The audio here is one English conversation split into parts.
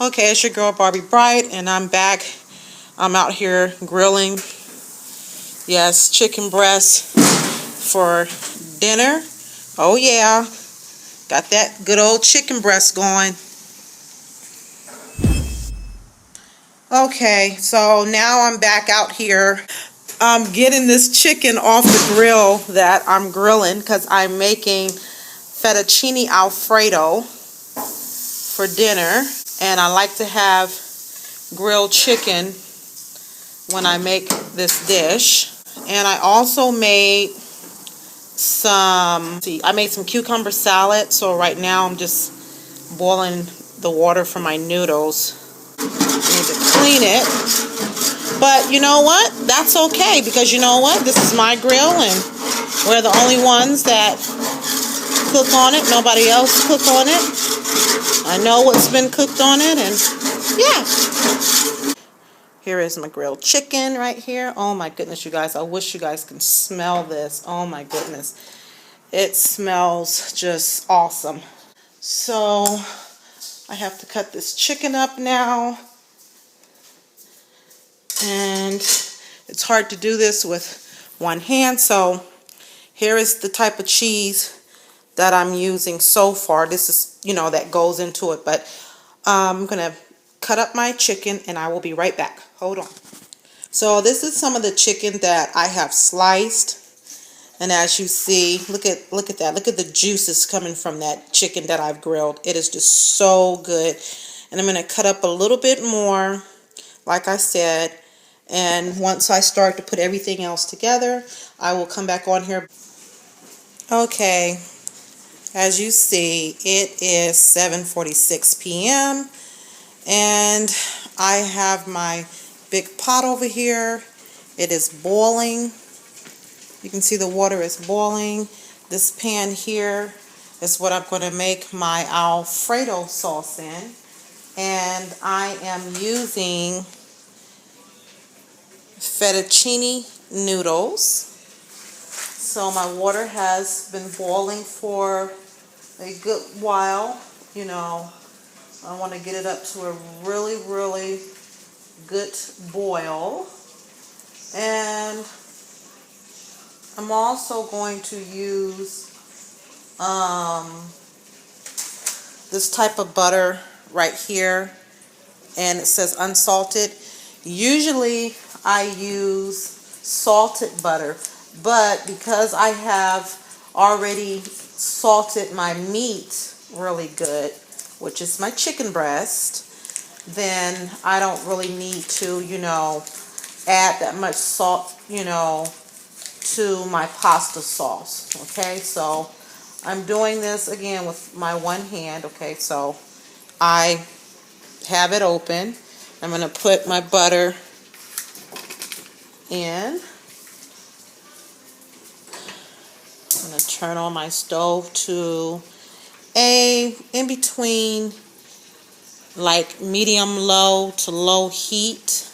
Okay, it's your girl Barbie Bright, and I'm back. I'm out here grilling, yes, chicken breast for dinner. Oh yeah, got that good old chicken breast going. Okay, so now I'm back out here. I'm getting this chicken off the grill that I'm grilling because I'm making fettuccine alfredo for dinner, and I like to have grilled chicken when I make this dish. And I also made I made some cucumber salad, so right now I'm just boiling the water for my noodles. I need to clean it, but you know what? That's okay, because you know what? This is my grill, and we're the only ones that cook on it. Nobody else cook on it. I know what's been cooked on it, and yeah. Here is my grilled chicken right here. Oh my goodness, you guys. I wish you guys can smell this. Oh my goodness. It smells just awesome. So I have to cut this chicken up now. And it's hard to do this with one hand. So here is the type of cheese that I'm using so far. This is, that goes into it. But I'm going to cut up my chicken and I will be right back. Hold on. So this is some of the chicken that I have sliced. And as you see, look at that. Look at the juices coming from that chicken that I've grilled. It is just so good. And I'm going to cut up a little bit more, like I said. And once I start to put everything else together, I will come back on here. Okay, as you see, it is 7:46 p.m. and I have my big pot over here. It is boiling. You can see the water is boiling. This pan here is what I'm going to make my Alfredo sauce in. And I am using fettuccine noodles. So my water has been boiling for a good while. I want to get it up to a really, really good boil. And I'm also going to use this type of butter right here, and it says unsalted. Usually I use salted butter, but because I have already salted my meat really good, which is my chicken breast, then I don't really need to, add that much salt, to my pasta sauce. Okay, so I'm doing this again with my one hand. Okay, so I have it open. I'm going to put my butter in. I'm going to turn on my stove to in between like medium low to low heat.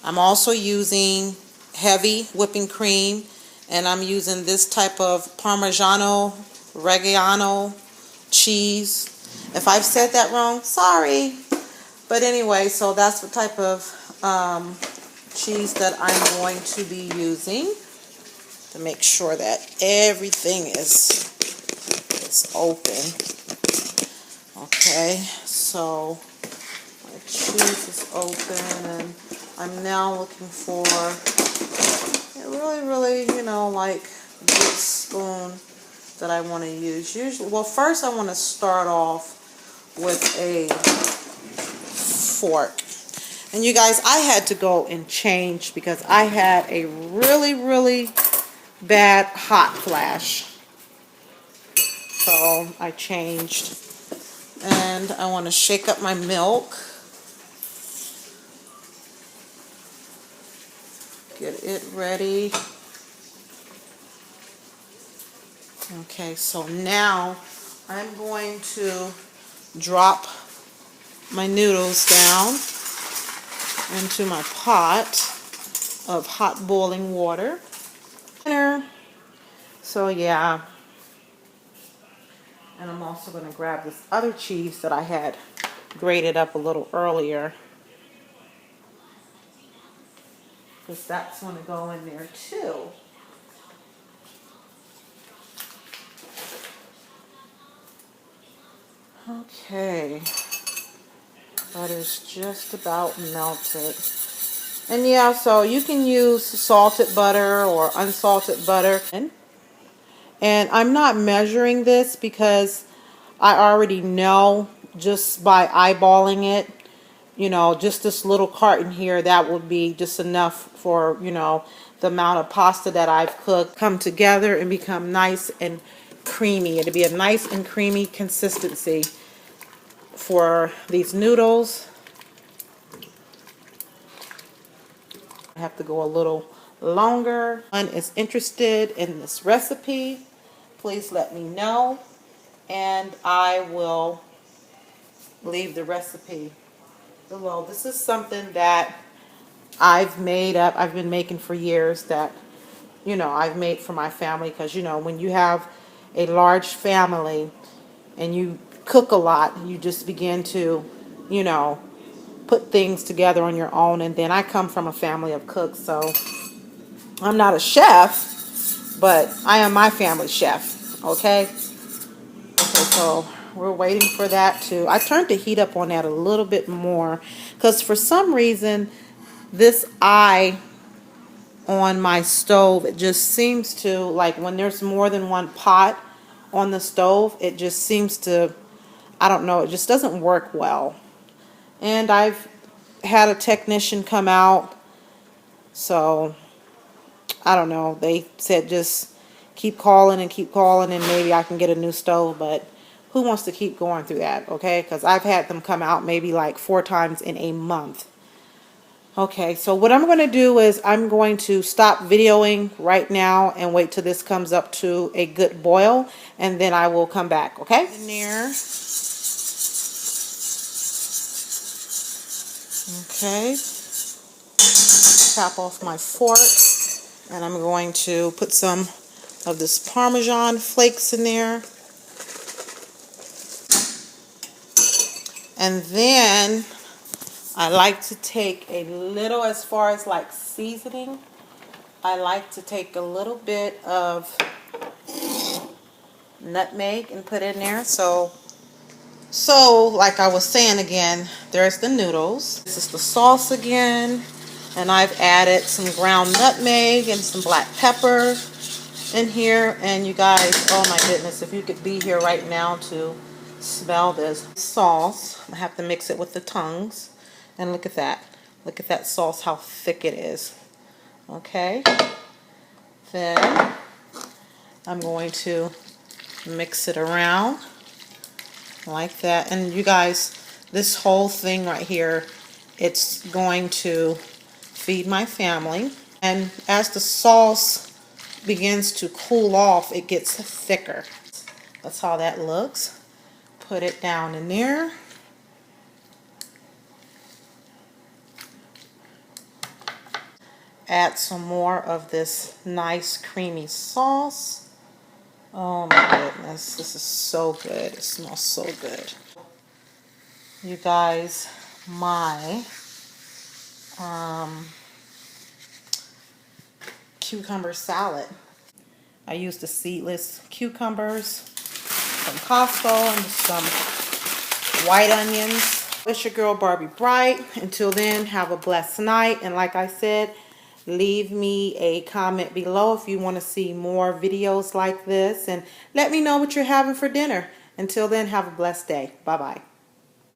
I'm also using heavy whipping cream, and I'm using this type of Parmigiano Reggiano cheese. If I've said that wrong, sorry. But anyway, so that's the type of cheese that I'm going to be using to make sure that everything is open. Okay, so my cheese is open, and I'm now looking for a really, really, like a good spoon that I want to use. Usually, well, first I want to start off with a fork. And you guys, I had to go and change because I had a really, really bad hot flash. So I changed. And I want to shake up my milk. Get it ready. Okay, so now I'm going to drop my noodles down into my pot of hot boiling water. So yeah, and I'm also going to grab this other cheese that I had grated up a little earlier, because that's going to go in there too. Okay, butter's just about melted. And yeah, so you can use salted butter or unsalted butter. And I'm not measuring this because I already know just by eyeballing it, you know, just this little carton here, that would be just enough for, you know, the amount of pasta that I've cooked come together and become nice and creamy. It'll be a nice and creamy consistency for these noodles. I have to go a little longer. If anyone is interested in this recipe, please let me know and I will leave the recipe below. This is something that I've made up. I've been making for years, that, you know, I've made for my family, because, you know, when you have a large family and you cook a lot, you just begin to, you know, put things together on your own. And then I come from a family of cooks, so I'm not a chef, but I am my family's chef. Okay? Okay, so we're waiting for that to, I turned the heat up on that a little bit more, because for some reason this eye on my stove, it just seems to, like, when there's more than one pot on the stove, it just seems to, I don't know, it just doesn't work well. And I've had a technician come out, so I don't know, they said just keep calling and maybe I can get a new stove, but who wants to keep going through that, okay? Because I've had them come out maybe like 4 times in a month. Okay, so what I'm going to do is I'm going to stop videoing right now and wait till this comes up to a good boil, and then I will come back, okay? In there. Okay. Tap off my fork, and I'm going to put some of this Parmesan flakes in there. And then I like to take a little, as far as like seasoning, I like to take a little bit of nutmeg and put in there. So like I was saying again, there's the noodles. This is the sauce again. And I've added some ground nutmeg and some black pepper in here. And you guys, oh my goodness, if you could be here right now to smell this sauce. I have to mix it with the tongs. And look at that. Look at that sauce, how thick it is. Okay. Then I'm going to mix it around like that. And you guys, this whole thing right here, it's going to feed my family. And as the sauce begins to cool off, it gets thicker. That's how that looks. Put it down in there. Add some more of this nice creamy sauce. Oh my goodness, this is so good. It smells so good. You guys, my cucumber salad. I used the seedless cucumbers from Costco and some white onions. It's your girl Barbie Bright. Until then, have a blessed night. And like I said, leave me a comment below if you want to see more videos like this. And let me know what you're having for dinner. Until then, have a blessed day. Bye-bye.